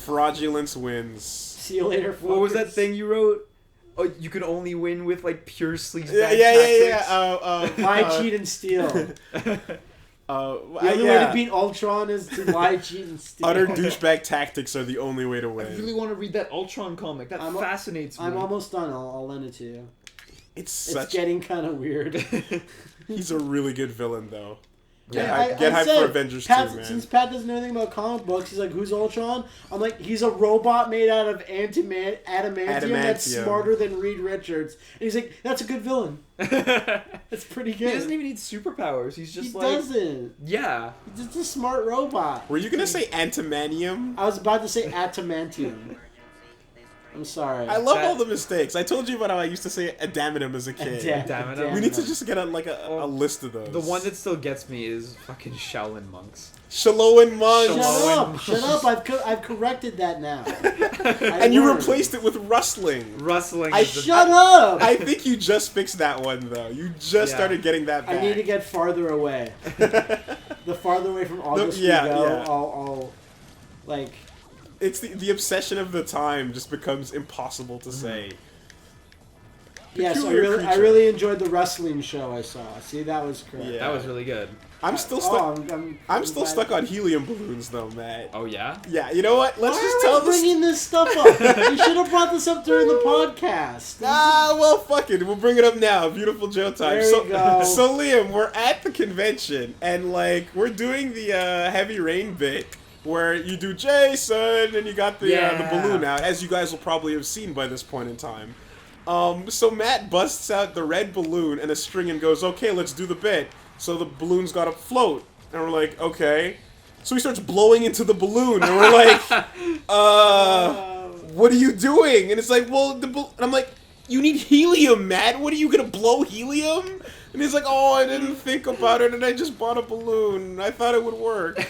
Fraudulence wins. See you later, fuckers. What was that thing you wrote? Oh, you can only win with like pure sleazebag Yeah. tactics. Lie, cheat, and steal. The only way to beat Ultron is to lie, cheat, and steal. Utter douchebag tactics are the only way to I win. really want to read that Ultron comic. That fascinates me. I'm almost done. I'll lend it to you. It's getting kind of weird. He's a really good villain, though. Yeah, Get hyped for Avengers 2, man. Since Pat doesn't know anything about comic books, he's like, who's Ultron? I'm like, he's a robot made out of adamantium that's smarter than Reed Richards. And he's like, that's a good villain. That's pretty good. He doesn't even need superpowers. He's just he doesn't. Yeah. He's just a smart robot. Were you going to say antimanium? I was about to say adamantium. I'm sorry. I love all the mistakes. I told you about how I used to say adamantium as a kid. Adamantium. We need to just get a list of those. The one that still gets me is fucking Shaolin monks. Shaloan monks. Shut up! I've corrected that now. And you replaced it with rustling. Rustling. Shut up! I think you just fixed that one though. You just started getting that back. I need to get farther away. The farther away from August we go, I'll like. It's the obsession of the time just becomes impossible to say. Yes, I really enjoyed the wrestling show I saw. See, that was correct. Yeah. That was really good. I'm still stuck. I'm still stuck on helium balloons, though, Matt. Oh yeah. Yeah. You know what? Let's just tell this. Bringing this stuff up. You should have brought this up during the podcast. Well, fuck it. We'll bring it up now. Beautiful Joe time. There we go. So, Liam, we're at the convention, and like we're doing the heavy rain bit. Where you do Jason, and you got the balloon out, as you guys will probably have seen by this point in time. So Matt busts out the red balloon and a string and goes, okay, let's do the bit. So the balloon's got to float. And we're like, okay. So he starts blowing into the balloon, and we're like, what are you doing? And it's like, well, and I'm like, you need helium, Matt. What are you going to blow helium? And he's like, oh, I didn't think about it, and I just bought a balloon. I thought it would work.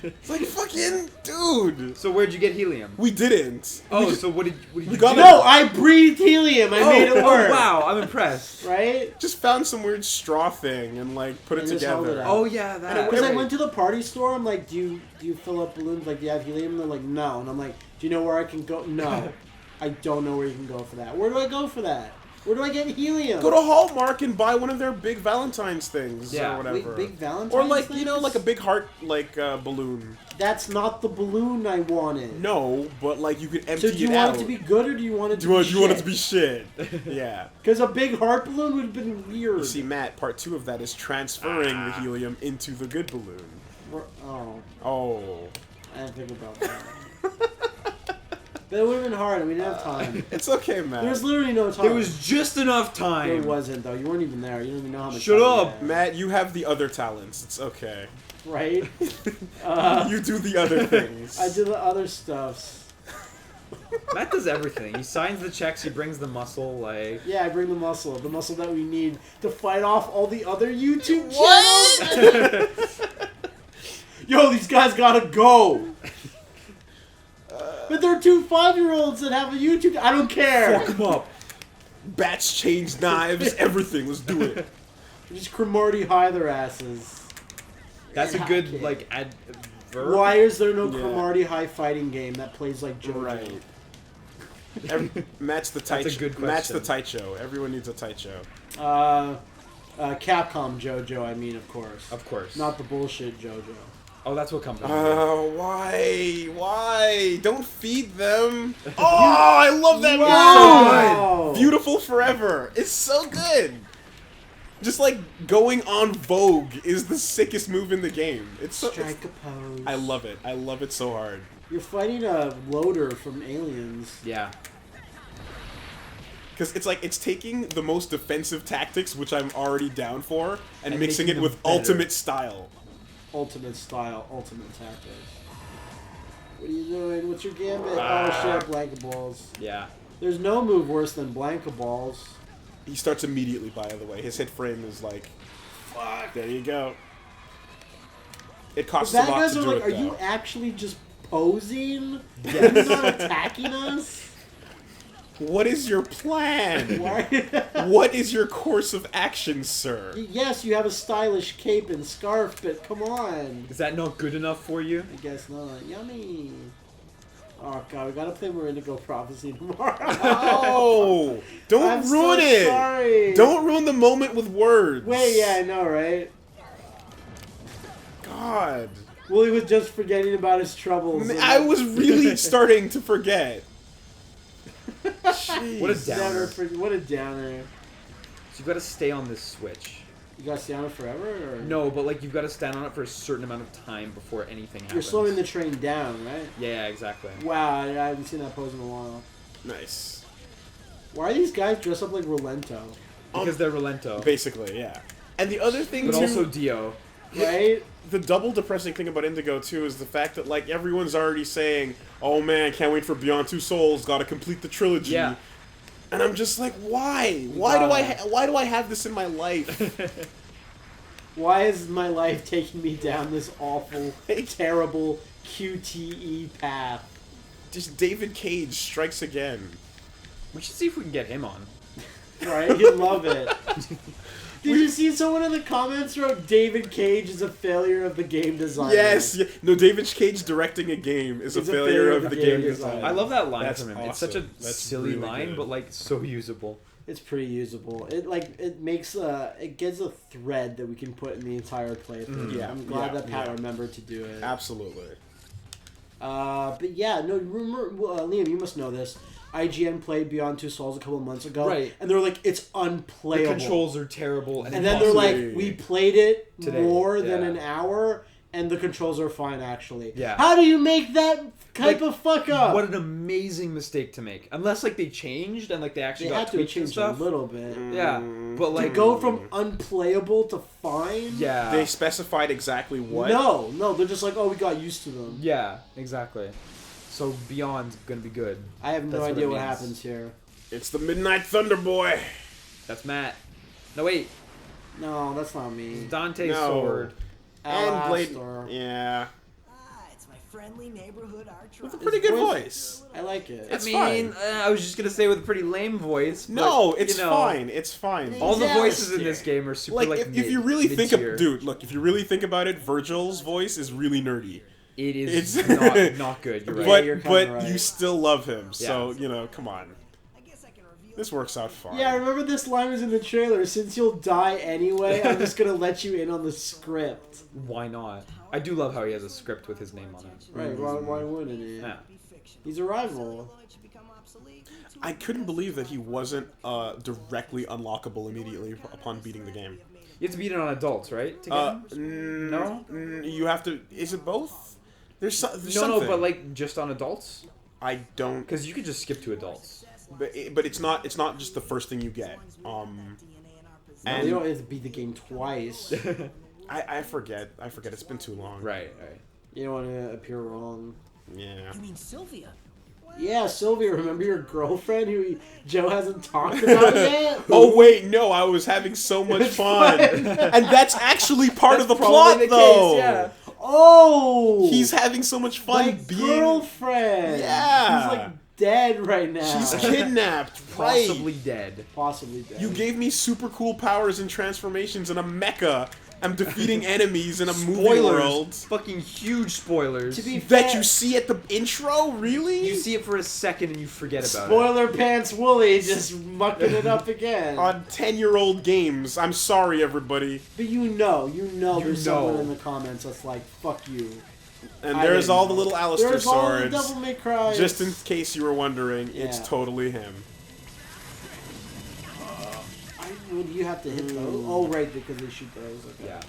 It's like, fucking dude. So where'd you get helium? We didn't. Oh, so what did you do? No, I breathed helium. I made it work. Oh, wow. I'm impressed. Right? Just found some weird straw thing and, like, put it together. Oh, yeah, that. Because I went to the party store. I'm like, do you fill up balloons? Like, do you have helium? And they're like, no. And I'm like, do you know where I can go? No. I don't know where you can go for that. Where do I go for that? Where do I get helium? Go to Hallmark and buy one of their big Valentine's things or whatever. Big Valentine's Or like, things? you know, like a big heart balloon. That's not the balloon I wanted. No, but like you could empty it out. So do you want it to be good or do you want it to be shit? Do you want it to be shit? Yeah. Because a big heart balloon would have been weird. You see, Matt, part 2 of that is transferring the helium into the good balloon. Oh. I didn't think about that. But it would have been hard, and we didn't have time. It's okay, Matt. There was literally no time. There was just enough time. There wasn't, though. You weren't even there. You don't even know how much Shut time up, Matt. You have the other talents. It's okay. Right? You do the other things. I do the other stuffs. Matt does everything. He signs the checks. He brings the muscle. Like I bring the muscle that we need to fight off all the other YouTube channels. Yo, these guys gotta go. But they're 2 5-year-olds that have a YouTube. I don't care. Fuck them up. Bats, chains, knives, everything. Let's do it. Just Cromartie high their asses. That's a good like adverb. Why is there no Cromartie high fighting game that plays like JoJo? Right. Matt's the tight. That's a good question. Matt's the tight show. Everyone needs a tight show. Capcom JoJo. I mean, of course. Of course. Not the bullshit JoJo. Oh, that's what comes up. Why? Why? Don't feed them. Oh, I love that Wow. move. Beautiful Forever. It's so good. Just like going on Vogue is the sickest move in the game. It's so. Strike a pose. I love it. I love it so hard. You're fighting a loader from Aliens. Yeah. Because it's like, it's taking the most defensive tactics, which I'm already down for, and mixing making it with them better. ultimate style. Ultimate style, ultimate tactics. What are you doing? What's your gambit? Oh shit, Blanca Balls. Yeah. There's no move worse than Blanca Balls. He starts immediately, by the way. His hit frame is like, fuck, there you go. It costs a Bad lot guys to are do like, it, are though. you actually just posing? You're not attacking us? What is your plan? Why? What is your course of action, sir? Yes, you have a stylish cape and scarf, but come on. Is that not good enough for you? I guess not. Yummy. Oh god, we gotta play more Indigo Prophecy tomorrow. Oh! Don't I'm ruin so it! sorry. Don't ruin the moment with words. Wait, yeah, I know, right? God. Willie was just forgetting about his troubles. I was really starting to forget. Jeez. What a downer. What a downer. So you gotta stay on this switch. You gotta stay on it forever? Or? No, but like you've got to stand on it for a certain amount of time before anything happens. You're slowing the train down, right? Yeah, exactly. Wow, I haven't seen that pose in a while. Nice. Why are these guys dressed up like Rolento? Because they're Rolento. Basically, yeah. And the other thing, But too, also Dio. Right? the double depressing thing about Indigo, too, is the fact that, like, everyone's already saying, oh man, can't wait for Beyond Two Souls, gotta complete the trilogy. Yeah. And I'm just like, why? Why do I have this in my life? Why is my life taking me down this awful, terrible QTE path? Just David Cage strikes again. We should see if we can get him on. Right? You'd love it. Did you see someone in the comments wrote David Cage is a failure of the game designer? Yes! Yeah. No, David Cage directing a game is a failure of the game designer. I love that line That's from him. awesome. It's such a That's silly really line, good. but like so usable. It's pretty usable. It makes it gives a thread that we can put in the entire playthrough. Yeah, I'm glad yeah, that Pat yeah. remembered to do it. Absolutely. But yeah, no, remember, Liam, you must know this. IGN played Beyond Two Souls a couple of months ago, Right. and they're like, it's unplayable. The controls are terrible, And then they're like, Possibly. we played it Today, more than yeah. an hour, and the controls are fine, actually. Yeah. How do you make that type Like, of fuck up? What an amazing mistake to make. Unless like they changed and like they actually They got had to tweaked and change a stuff. little bit. Yeah, but To like go from unplayable to fine? yeah, They specified exactly what? No, they're just like, oh, we got used to them. yeah, exactly. So Beyond's gonna be good. I have no That's what idea it what means. happens here. It's the Midnight Thunder Boy. That's Matt. No wait, No, that's not me. Dante's No. sword. And Blade. Alastor. Yeah. It's my friendly neighborhood arch With a rival. pretty good voice- voice. I like it. It's I mean, fine. I was just gonna say with a pretty lame voice. But, No, it's you know, fine. It's fine. All the Yeah, voices in yeah. this game are super Like, like, if you really think mid-tier. of, dude, look, if you really think about it, Virgil's voice is really nerdy. It is It's- not good. You're right. But- you're kinda right. you still love him, so Yeah. you know, come on. I guess I can reveal This works out fine. Yeah, I remember this line was in the trailer. Since you'll die anyway, I'm just gonna let you in on the script. Why not? I do love how he has a script with his name on it. Right, why wouldn't he? Yeah. He's a rival. I couldn't believe that he wasn't directly unlockable immediately upon beating the game. You have to beat it on adults, right? To get him? No? You have to. Is it both? There's No, something. but like just on adults, I don't. because you could just skip to adults. But it's not. It's not just the first thing you get. No, And you don't have to beat the game twice. I forget. I forget. It's been too long. Right. You don't want to appear wrong. Yeah. You mean Sylvia? Yeah, Sylvia, remember your girlfriend who Joe hasn't talked about yet? Oh wait, no! I was having so much fun, and that's actually part of the plot, Probably the though. case, yeah. Oh! He's having so much fun my being. girlfriend! Yeah. She's like dead right now. She's kidnapped. Right. Possibly dead. Possibly dead. You gave me super cool powers and transformations in a mecha. I'm defeating enemies in a movie world Fucking huge spoilers. To be that fair, you see at the intro. Really? You see it for a second and you forget about it. Spoiler Pants Wooly just mucking it up again. On 10-year-old games. I'm sorry, everybody. But you know there's someone know. in the comments that's like, fuck you. And I there's didn't all the know. little Alistair There's all the swords. Devil May Cry. Just in case you were wondering, it's Yeah. totally him. Would you have to hit those? Oh, right, because they shoot those. Okay. Yeah.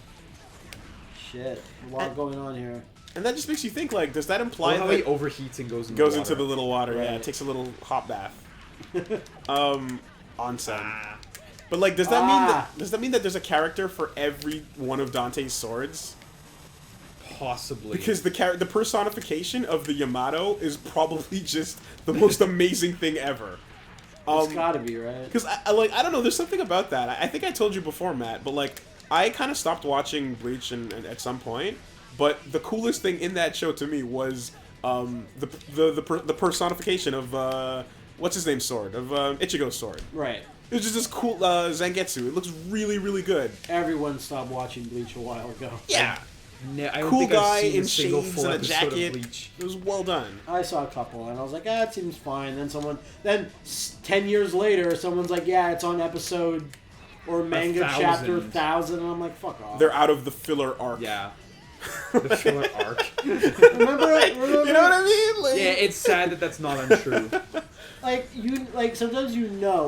Shit. A lot going on here. And that just makes you think, like, does that imply Like how he that overheats and goes into the little water? Yeah, Right. it takes a little hot bath. Onsen. But like, does that mean that there's a character for every one of Dante's swords? Possibly. Because the personification of the Yamato is probably just the most amazing thing ever. It's gotta be, right? Because I don't know, there's something about that. I think I told you before, Matt, but like I kind of stopped watching Bleach and at some point. But the coolest thing in that show to me was the personification of what's his name's sword, of Ichigo's sword. Right. It was just this cool Zangetsu. It looks really, really good. Everyone stopped watching Bleach a while ago. Yeah. I don't cool think I've guy seen in a single shades full and a episode of jacket. Bleach. It was well done. I saw a couple, and I was like, it seems fine. Then 10 years later, someone's like, yeah, it's on episode or manga 1,000. chapter 1000, and I'm like, fuck off. They're out of the filler arc. Yeah. The filler arc. remember? You know what I mean? Like, Yeah, it's sad that that's not untrue. Sometimes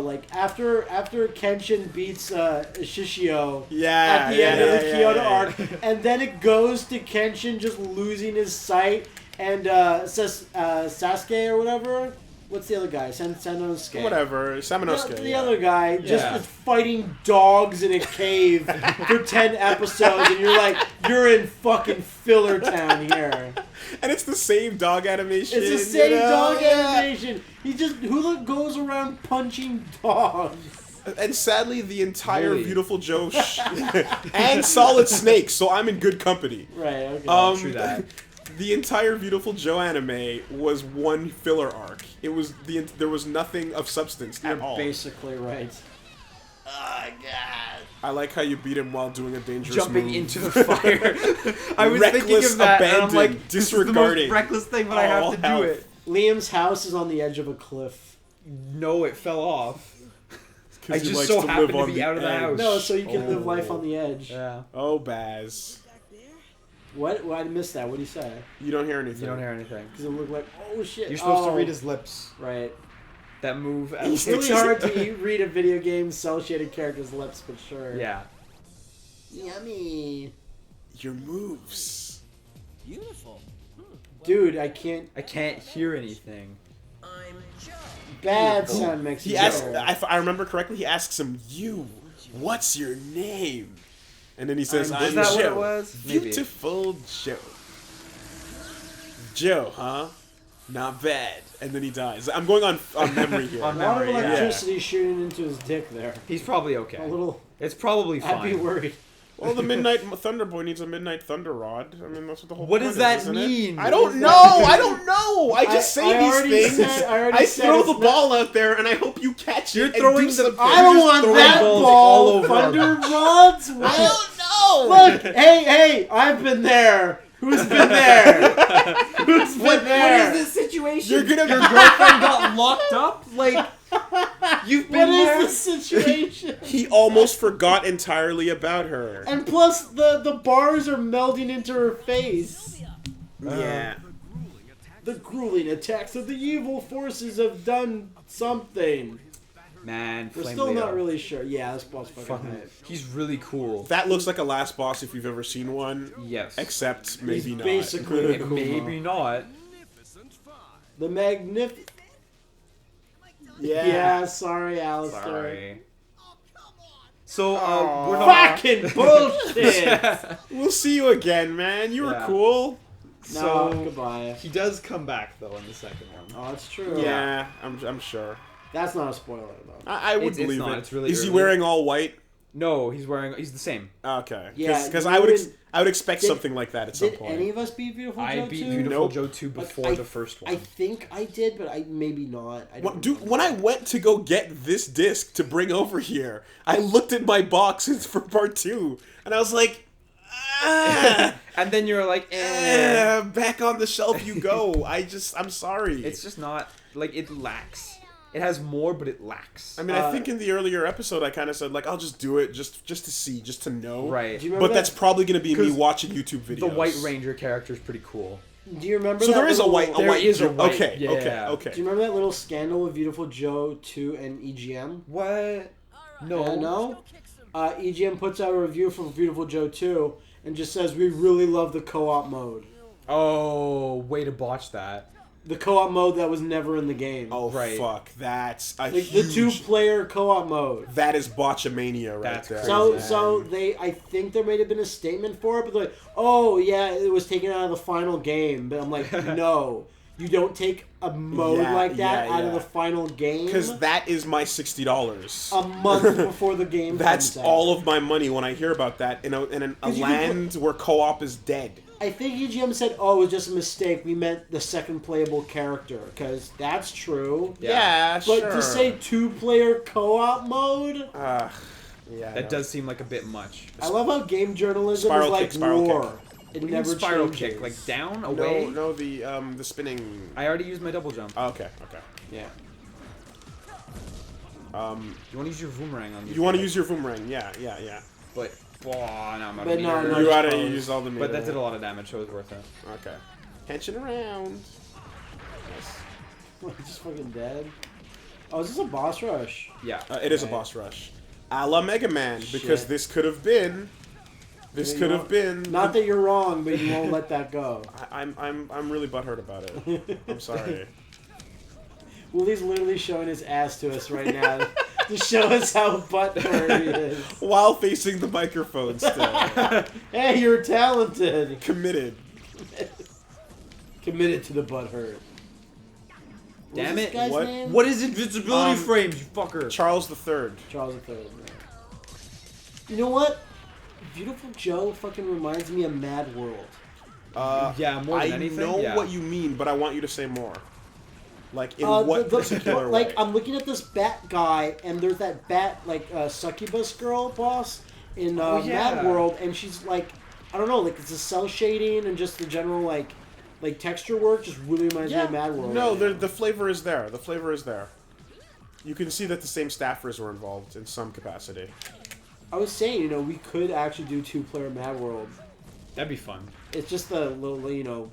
like after Kenshin beats Shishio Yeah, at the end of the Kyoto yeah. arc, and then it goes to Kenshin just losing his sight and Sasuke or whatever. What's the other guy? Sanosuke. Whatever. Samanosuke. The other guy just Yeah. is fighting dogs in a cave for 10 episodes, and you're like, you're in fucking filler town here. And it's the same dog animation. It's the same you know? dog Yeah. animation. Hula goes around punching dogs. And sadly, the entire Really? Beautiful Joe and Solid Snake, so I'm in good company. Right, okay. True that. The entire Beautiful Joe anime was one filler arc. It was there was nothing of substance at You're all. basically right. Oh, God. I like how you beat him while doing a dangerous Jumping move. into the fire. I was thinking Reckless, of that, and I'm abandoned, like, this is the disregarding most reckless thing, but I all have to health. do it. Liam's house is on the edge of a cliff. No, it fell off. 'Cause I he just likes so to happened live to on be the out of the edge. house. No, so you can live Oh. life on the edge. Yeah. Oh, Baz. What? Well, I missed that. What did he say? You don't hear anything. You don't hear anything. Because it looked like, oh shit. You're supposed oh, to read his lips. Right. That move. It's really hard to read a video game cel-shaded character's lips, but sure. Yeah. Yummy. Your moves. Beautiful. Dude, I can't. I can't hear anything. I'm Joe. Bad sound mix. He asks. If I remember correctly, he asks him, "You, what's your name?" And then he says, Was "I'm that Joe. what it was? Maybe. Beautiful Joe." Joe, huh? Not bad. And then he dies. I'm going on memory here. On A lot of memory, yeah. electricity shooting into his dick there. He's probably okay. A little. It's probably I'd be fine. worried. Well, the Midnight Thunder Boy needs a Midnight Thunder Rod. I mean, that's what the whole What point does that isn't it? mean? I don't know. I don't know. I just I say already these things. said- I already said throw it's the not- ball out there, and I hope you catch You're it. and throwing do the- something. I don't just want throwing that balls ball. all over Thunder rods? I What? don't know. Look, hey, I've been there. Who's been there? Who's been there? What is this situation? You're gonna- Your girlfriend got locked up? Like, you've been What there? is the situation? He almost forgot entirely about her. And plus, the bars are melding into her face. Yeah. The grueling attacks of the evil forces have done something. Man, We're Flame still Leo. not really sure. Yeah, this boss fucking Fucking, hype. he's really cool. That looks like a last boss if you've ever seen one. Yes. Except maybe He's not. basically a Maybe not. The magnificent. Yeah. Sorry, Alistair. Sorry. So, Aw. we're not... Fucking bullshit! We'll see you again, man. You were Yeah. cool. No, So, goodbye. he does come back, though, in the second one. Oh, it's true. Yeah, I'm sure. That's not a spoiler, though. I would It's believe not. it. It's really Is he early. wearing all white? No, he's the same. Okay. Yeah, Because you I would wouldn't- I would expect Did- something like that at some Did point. any of us beat Beautiful Joe I beat 2? Beautiful Nope. Joe 2 Like, before the first one. I think I did, but I maybe not. I don't Dude, remember. when I went to go get this disc to bring over here, I looked at my boxes for part 2, and I was like, And then you're like, back on the shelf you go. I'm sorry. It's just not, like, it lacks. It has more, but it lacks. I mean, I think in the earlier episode I kind of said, like, I'll just do it just to see, just to know. Right. Do you remember But that? that's probably going to be me 'Cause watching YouTube videos. The White Ranger character is pretty cool. Do you remember So that there is a little- white... There is a white- Okay, yeah. okay. Do you remember that little scandal with Beautiful Joe 2 and EGM? What? No. No? EGM puts out a review for Beautiful Joe 2 and just says, we really love the co-op mode. Oh, way to botch that. The co-op mode that was never in the game. Oh, Right. fuck. That's a Like the huge... two-player co-op mode. That is botchamania right That's there. So, man. so I think there might have been a statement for it, but they're like, oh yeah, it was taken out of the final game. But I'm like, no, you don't take a mode Yeah, like that yeah, out of yeah. the final game. Because that is my $60. A month before the game That's comes out. all of my money when I hear about that in a 'Cause you can land where co-op is dead. I think EGM said, oh, it was just a mistake. We meant the second playable character. Because that's true. Yeah. But to say two-player co-op mode, yeah, That does seem like a bit much. I love how game journalism Spiral is like kick, spiral war. kick. It You never spiral changes. kick, like down, away. No, the spinning. I already used my double jump. Oh, okay. Yeah. You want to use your boomerang on these? You want to use your boomerang? Yeah. But no, I'm out of But no, meter. no, You just gotta pose. use all the. But that did a lot of damage, so it was worth it. Okay. Henching around. He's just fucking dead. Oh, is this a boss rush? Yeah. It is a Okay. boss rush. A la Mega Man, because Shit. this could have been. This You could know, have been. Not that you're wrong, but you won't let that go. I'm really butthurt about it. I'm sorry. Willie's literally showing his ass to us right now to show us how butthurt he is. While facing the microphone still. Hey, you're talented. Committed. Committed to the butthurt. Damn What's this it. guy's What? name? What is invincibility frames, you fucker? Charles III. Charles III. You know what? Beautiful Joe fucking reminds me of Mad World. Yeah, more than anything. I know yeah. what you mean, but I want you to say more. Like, in what particular way? Like, I'm looking at this bat guy, and there's that bat, like, succubus girl boss in Mad World, and she's like, I don't know, like, it's a cell shading and just the general, like texture work just really reminds me of Mad World. No, the flavor is there. The flavor is there. You can see that the same staffers were involved in some capacity. I was saying, you know, we could actually do 2-player Mad World. That'd be fun. It's just the little, you know,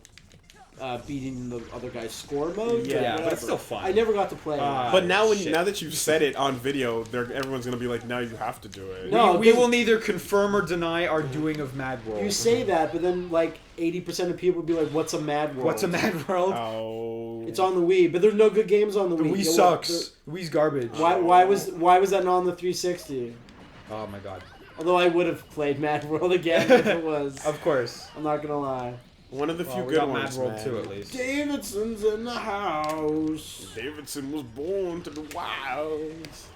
beating the other guy's score mode. Yeah, but whatever. it's still fun. I never got to play it. But now, shit. now that you've said it on video, everyone's gonna be like, "Now you have to do it." No, we will neither confirm or deny our doing of Mad World. You say that, but then like 80% of people would be like, "What's a Mad World?" What's a Mad World? Oh. It's on the Wii, but there's no good games on the The Wii. Wii There- sucks. The Wii's garbage. Why was that not on the 360? Oh my god. Although I would have played Mad World again if it was. Of course. I'm not gonna lie. One of the few We good got ones, Mad World man. 2 at least. Davidson's in the house. Davidson was born to the wilds.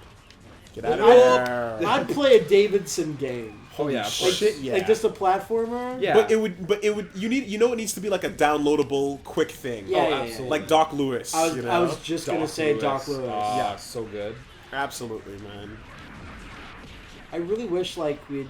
Get Well, out of there. I'd play a Davidson game. Oh yeah. Of Like, course. shit, yeah. Like just a platformer. Yeah. But it would. You know, it needs to be like a downloadable, quick thing. Yeah, Oh, yeah, absolutely. Like Doc Lewis. I was, you know? I was just gonna say Doc Lewis. Yeah, so good. Absolutely, man. I really wish like we'd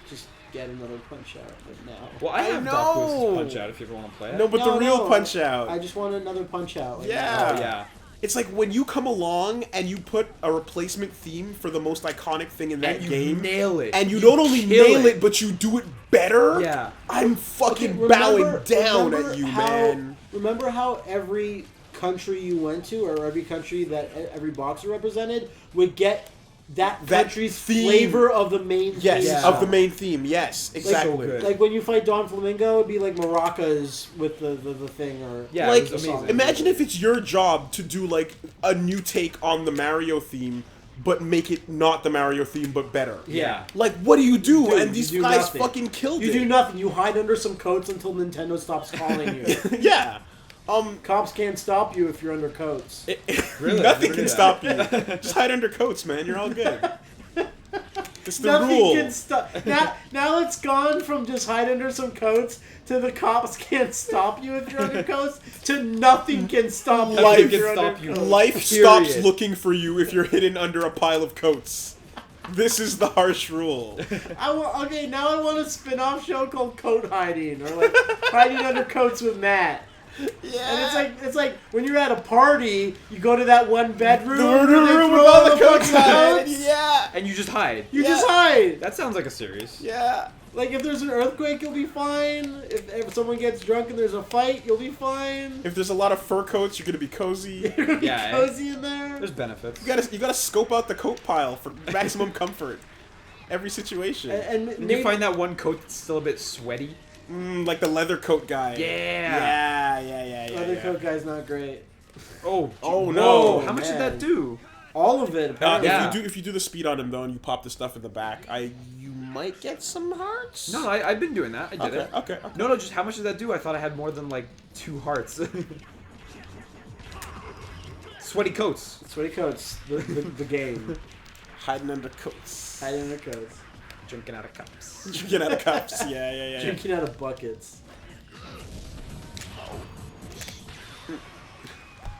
just get another Punch Out, but no. Well, I have know. Doc Lewis's Punch Out if you ever want to play it. No, but No, the real no. Punch Out. I just want another Punch Out. Like, Yeah. Oh yeah. It's like when you come along and you put a replacement theme for the most iconic thing in that And you game, nail it. and you don't only kill nail it, but you do it better. Yeah. I'm fucking Okay, bowing down remember at you, how- man. Remember how every country you went to, or every country that every boxer represented, would get that country's theme. flavor of the main Yes, theme Yeah. of the song. main theme. Yes, exactly. good. Like when you fight Don Flamingo, it'd be like maracas with the thing, or Yeah, Like, it was amazing. imagine if it's your job to do like a new take on the Mario theme, but make it not the Mario theme, but better. Yeah. Like, what do you do? Dude, And these you do guys nothing. fucking killed you it. do nothing. You hide under some coats until Nintendo stops calling you. Yeah. Cops can't stop you if you're under coats. Really? Nothing I never can knew stop you. Just hide under coats, man. You're all good. It's the Nothing rule. can stop. Now it's gone from just hide under some coats to the cops can't stop you if you're under coats to nothing can stop you Life if you're can under stop you. coats. Life Period. stops looking for you if you're hidden under a pile of coats. This is the harsh rule. Okay, now I want a spin-off show called Coat Hiding, or like Hiding Under Coats with Matt. Yeah. And it's like when you're at a party, you go to that one bedroom, The and they room throw with all the fucking coats on it. coats. Yeah. And you just hide. You Yeah. just hide. That sounds like a series. Yeah. Like if there's an earthquake, you'll be fine. If someone gets drunk and there's a fight, you'll be fine. If there's a lot of fur coats, you're gonna be cozy. You're gonna be Yeah, cozy in there. There's benefits. You gotta scope out the coat pile for maximum comfort. Every situation. And Did maybe, you find that one coat that's still a bit sweaty? Like the leather coat guy. Yeah. Yeah. Leather coat guy's not great. Oh. Oh, whoa, no. How much did Man. that do? All of it, apparently. Yeah. If you do the speed on him though, and you pop the stuff in the back, you might get some hearts. No, I've been doing that. I did it. Okay. No, just how much did that do? I thought I had more than like 2 hearts. Sweaty coats. Sweaty coats, the game. Hiding under coats. Hiding under coats. Drinking out of cups. Drinking out of cups. Yeah. Drinking out of buckets.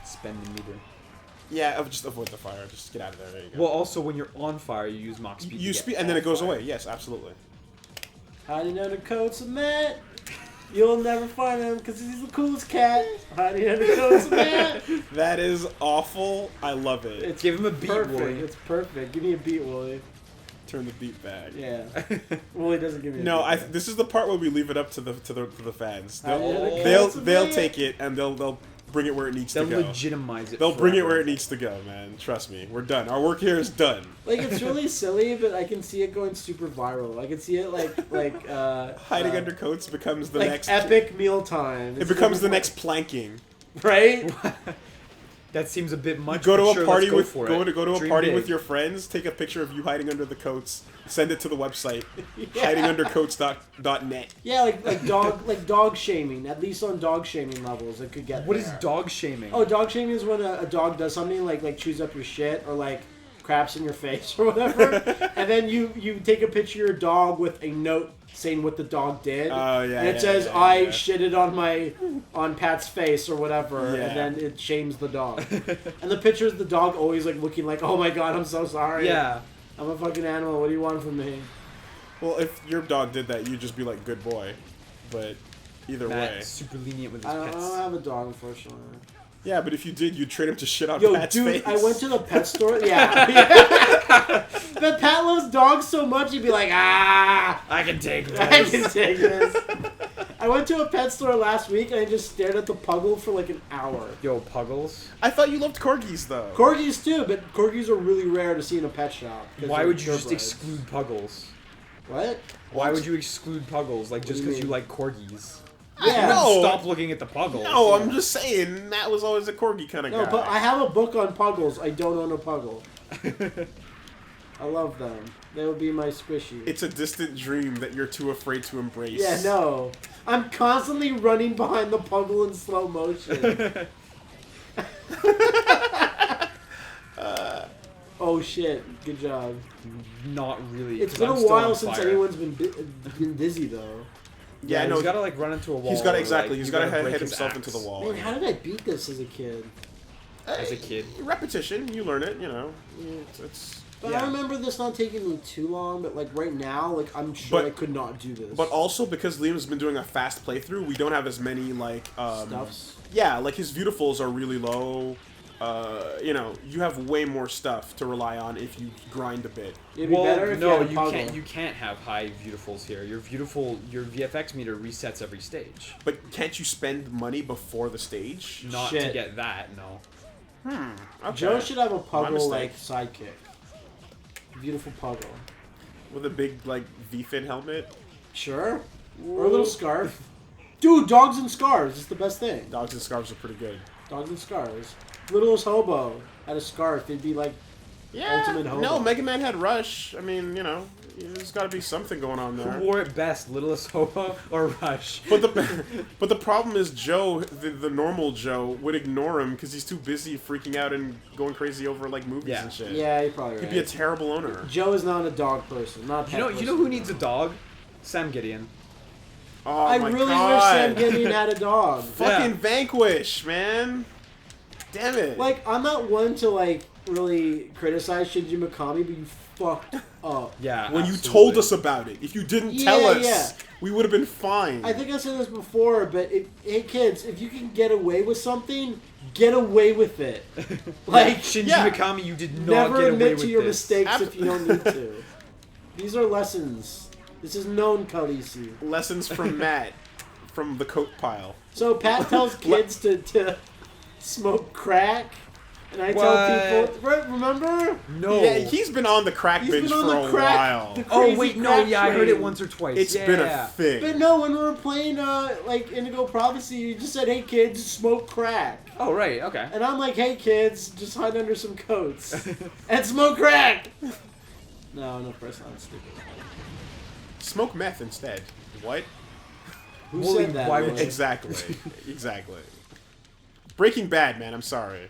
Spending meter. Yeah, just avoid the fire. Just get out of there. There you go. Well, also when you're on fire, you use Mach speed. You to speed, get and then it off goes fire. away. Yes, absolutely. Hiding under coats of Matt. You'll never find him because he's the coolest cat. Hiding under coats, man. That is awful. I love it. It's Give him a beat, perfect. Wooly. It's perfect. Give me a beat, Wooly. Turn the beat back. Yeah. Wooly doesn't give me a No, beat. this is the part where we leave it up to the fans. Oh. They'll take it and they'll bring it where it needs They'll to go. legitimize it. They'll bring it forever. where it needs to go, man. Trust me. We're done. Our work here is done. Like, it's really silly, but I can see it going super viral. I can see it Hiding under coats becomes the like next epic mealtime. It becomes the next planking. Right? That seems a bit much. Go to but a sure, party let's go for it. go to a Dream party big. with your friends. Take a picture of you hiding under the coats. Send it to the website. Yeah. Hidingundercoats.net. Yeah, like dog shaming. At least on dog shaming levels, it could get. What is there. dog shaming? Oh, dog shaming is when a dog does something like chews up your shit or like craps in your face or whatever, and then you take a picture of your dog with a note saying what the dog did. Oh yeah. And it yeah, says yeah, I yeah. shitted on Pat's face or whatever, Yeah. and then it shames the dog. And the picture is the dog always like looking like, oh my god, I'm so sorry. Yeah. I'm a fucking animal. What do you want from me? Well, if your dog did that, you'd just be like, good boy. But either way. Matt's super lenient with his I don't pets. have a dog, unfortunately. Yeah, but if you did, you'd trade him to shit on Yo, Pat's dude, face. I went to the pet store. Yeah. But Pat loves dogs so much, he'd be like, ah, I can take this. I can take this. I went to a pet store last week and I just stared at the Puggle for like an hour. Yo, Puggles. I thought you loved corgis, though. Corgis too, but corgis are really rare to see in a pet shop. 'cause Why they're would you just purebreds. exclude Puggles? What? Why would you exclude Puggles? Like, just do you because you mean? like corgis? Yeah. No. Stop looking at the Puggles. No, I'm just saying, Matt was always a corgi kind of guy. No, but I have a book on Puggles. I don't own a Puggle. I love them. They would be my squishy. It's a distant dream that you're too afraid to embrace. Yeah, no. I'm constantly running behind the Puggle in slow motion. Oh shit! Good job. Not really. It's 'cause been I'm a still while on since fire. anyone's been dizzy though. Yeah, I know. He's gotta like run into a wall. He's got or, exactly. like, He's you got to gotta hit break his himself axe. into the wall. Man, how did I beat this as a kid? As a kid. Repetition, you learn it. You know, it's But Yeah. I remember this not taking me too long. But like right now, like I'm sure But- I could not do this. But also because Liam's been doing a fast playthrough, we don't have as many like Stuffs. Yeah, like his Viewtifuls are really low. You know, you have way more stuff to rely on if you grind a bit. It'd be Well, better if no, you had a you Puggle. can't. You can't have high Viewtifuls here. Your VFX meter resets every stage. But can't you spend money before the stage? Not to Shit. get that. No. Okay. Joe should have a My Puggle mistake. like sidekick. Beautiful Puggle. With a big like V-fin helmet. Sure. Or a little scarf. Dude, dogs and scarves is the best thing. Dogs and scarves are pretty good. Dogs and scarves. Littlest hobo had a scarf. It'd be like ultimate hobo. No, Mega Man had Rush. I mean, you know, there's got to be something going on Who there. wore it best, Littlest Hobo or Rush? But the problem is Joe, the normal Joe, would ignore him because he's too busy freaking out and going crazy over like movies Yeah. and shit. Yeah, you're probably right. He'd be a terrible owner. Joe is not a dog person. Not a You know pet who person. needs a dog? Sam Gideon. Oh I my really God. wish Sam Gideon had a dog. Fucking Yeah. Vanquish, man. Damn it. Like, I'm not one to like really criticize Shinji Mikami, but you fucked up. Yeah. when you absolutely. told us about it, if you didn't tell Yeah, us, yeah. we would have been fine. I think I said this before, but hey kids, if you can get away with something, get away with it. Like, Shinji Yeah. Mikami, you did not never get away admit with to your this. mistakes if you don't need to. These are lessons. This is known, Khaleesi. Lessons from Matt, from the coat pile. So Pat tells kids to smoke crack, and I What? tell people, right, remember? No. Yeah, he's been on the crack He's bench been on for the a crack. while. The Oh crazy wait, no, crack yeah, I heard it train. once or twice. It's yeah. been a thing. But no, when we were playing like Indigo Prophecy, you just said, "Hey kids, smoke crack," Oh right, okay. and I'm like, "Hey kids, just hide under some coats and smoke crack." No, press on stupid. Smoke meth instead. What? Who Wooly, said that? why man? would you- Exactly. Exactly. Breaking Bad, man. I'm sorry.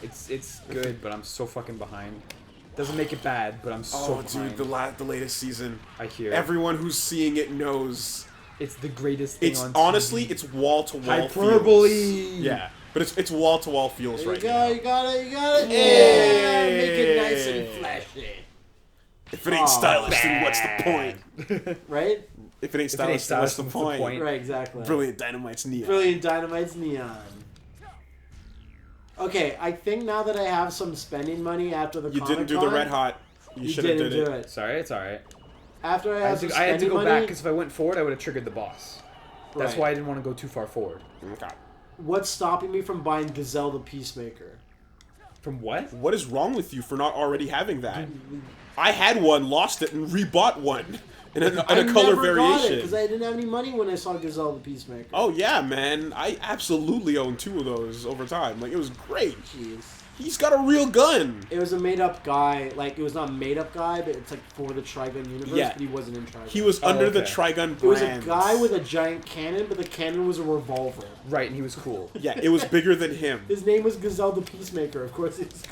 It's good, but I'm so fucking behind. Doesn't make it bad, but I'm so Oh, behind. dude, the latest season. I hear. Everyone who's seeing it knows. It's the greatest thing It's on honestly, TV. it's wall to wall. Hyperbole. Yeah, but it's wall to wall feels There you right go, now. you got it. Hey. Make it nice and flashy. If it ain't stylish, then what's the point? Right? If it ain't stylish, then what's the point? Right, exactly. Brilliant Dynamite's neon. Brilliant Dynamite's neon. Okay, I think now that I have some spending money after the You Comic-Con, didn't do the red hot. You should have didn't did do it. Sorry, it's alright. After I I have some had to spending go money, back because if I went forward, I would have triggered the boss. That's Right. why I didn't want to go too far forward. Okay. what's stopping me from buying Gazelle the Peacemaker? From what? What is wrong with you for not already having that? I had one, lost it, and rebought one in a color variation. Because I didn't have any money when I saw Gazelle the Peacemaker. Oh yeah, man! I absolutely owned 2 of those over time. Like it was great. Jeez. He's got a real gun. It was a made-up guy. Like, it was not a made-up guy, but it's like for the Trigun universe, Yeah. but he wasn't in Trigun. He was under the okay. Trigun brand. It was a guy with a giant cannon, but the cannon was a revolver. Right, and he was cool. Yeah, it was bigger than him. His name was Gazelle the Peacemaker, of course it's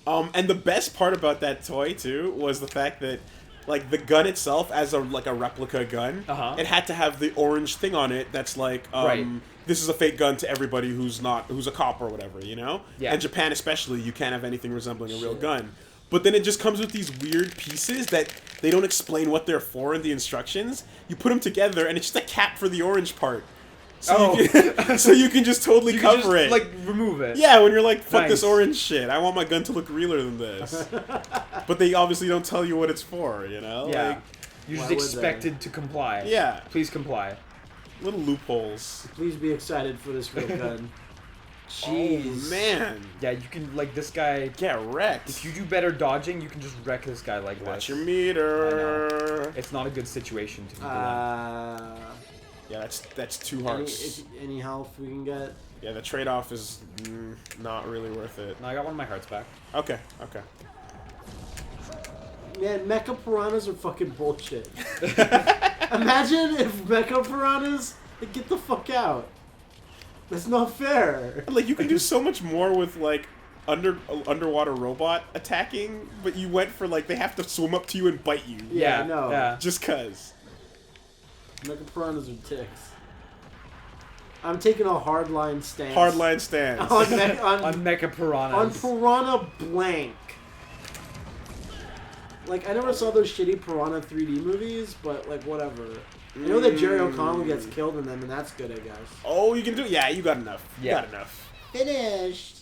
And the best part about that toy too was the fact that, like, the gun itself, as a replica gun, it had to have the orange thing on it. That's like, Right. this is a fake gun to everybody who's a cop or whatever, you know. Yeah. And Japan especially, you can't have anything resembling a real gun. But then it just comes with these weird pieces that they don't explain what they're for in the instructions. You put them together, and it's just a cap for the orange part. So, so you can just totally You cover can just, it. like, remove it. Yeah, when you're like, fuck this Nice. orange shit. I want my gun to look realer than this. But they obviously don't tell you what it's for, you know? Yeah. Like, You're Why just would expected to comply. yeah. Please comply. Little loopholes. Please be excited for this real gun. Jeez. Oh, man. Yeah, you can, like, this guy... Get wrecked. If you do better dodging, you can just wreck this guy like Watch this. your meter. It's not a good situation to be doing. Yeah, that's 2 hearts. Any health we can get? Yeah, the trade-off is not really worth it. No, I got one of my hearts back. Okay, okay. Man, mecha piranhas are fucking bullshit. Imagine if mecha piranhas, like, get the fuck out. That's not fair. Like, you can do so much more with, like, underwater robot attacking, but you went for, like, they have to swim up to you and bite you. Yeah, no. Yeah. Just cuz. Mecha piranhas are ticks. I'm taking a hardline stance. Hardline stance. on Mecha on Piranhas. Piranha Blank. Like, I never saw those shitty Piranha 3D movies, but, like, whatever. I know that Jerry O'Connell gets killed in them, and that's good, I guess. Oh, you can do it? Yeah, you got enough. You Yeah. got enough. Finished.